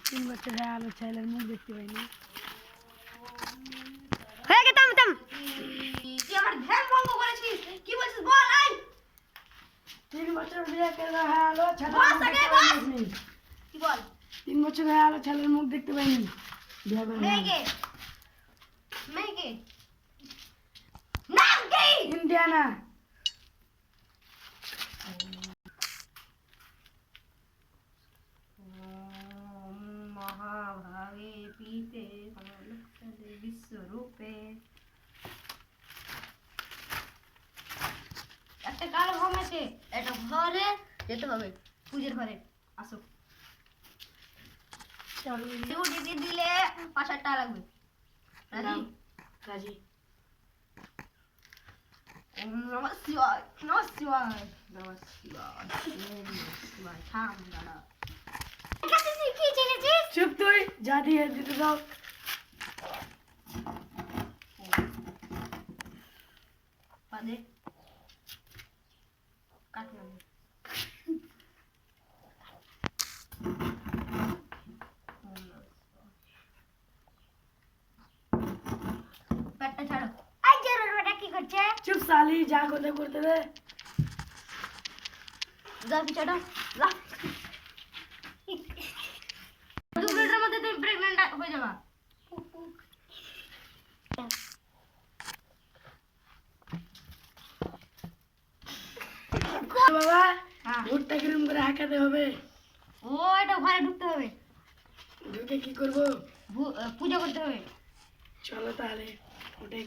3 বছর হয়ে আলো ছেলের মুখ দেখতে পাইনি। হয়ে গে থাম থাম। তুই আমার ধ্যান ভঙ্গ করেছিস। কি বলছিস বল আই। 3 বছর বিয়ে করে হয়ে আলো ছেলের বস মুখ আগে দেখতে বস। পাইনি। কি বল? 3 বছর হয়ে আলো ছেলের মুখ দেখতে পাইনি। বিয়ে করে মেয়ে কে? মেয়ে কে? নাম কি? ইন্ডিয়ানা। মহাভাগে পিতে সমলক্ষণে বিশ্বরূপে। একটা কালো ঘর আছে, একটা ঘরে যেতে হবে, পূজার ঘরে। আসো। চলো ডিউটি দিলে 5,000 টাকা লাগবে। রাজি? রাজি। ওম নমঃ শিবায়, নমঃ শিবায়, নমঃ শিবায়, নমঃ শিবায়। থাম দাঁড়া। কাছে কি জেনেছিস? চুপ তুই, যা দিয়ে দিতে দাও। পাদে কাট না। পেটটা ছাড়ো। আই জরুর বেটা কি করছে? চুপ সালি, যা করতে করতে দে। যা পিছাটা যা। 2 মিনিটের মধ্যে তুমি প্রেগন্যান্ট হয়ে যাবা। বাবা, হ্যাঁ। ভুট্টা কিরম করে হাঁকাতে হবে? ও এটা ঘরে ঢুকতে হবে। ঢুকে কি করবো? পূজা করতে হবে। চলো তাহলে ওটাই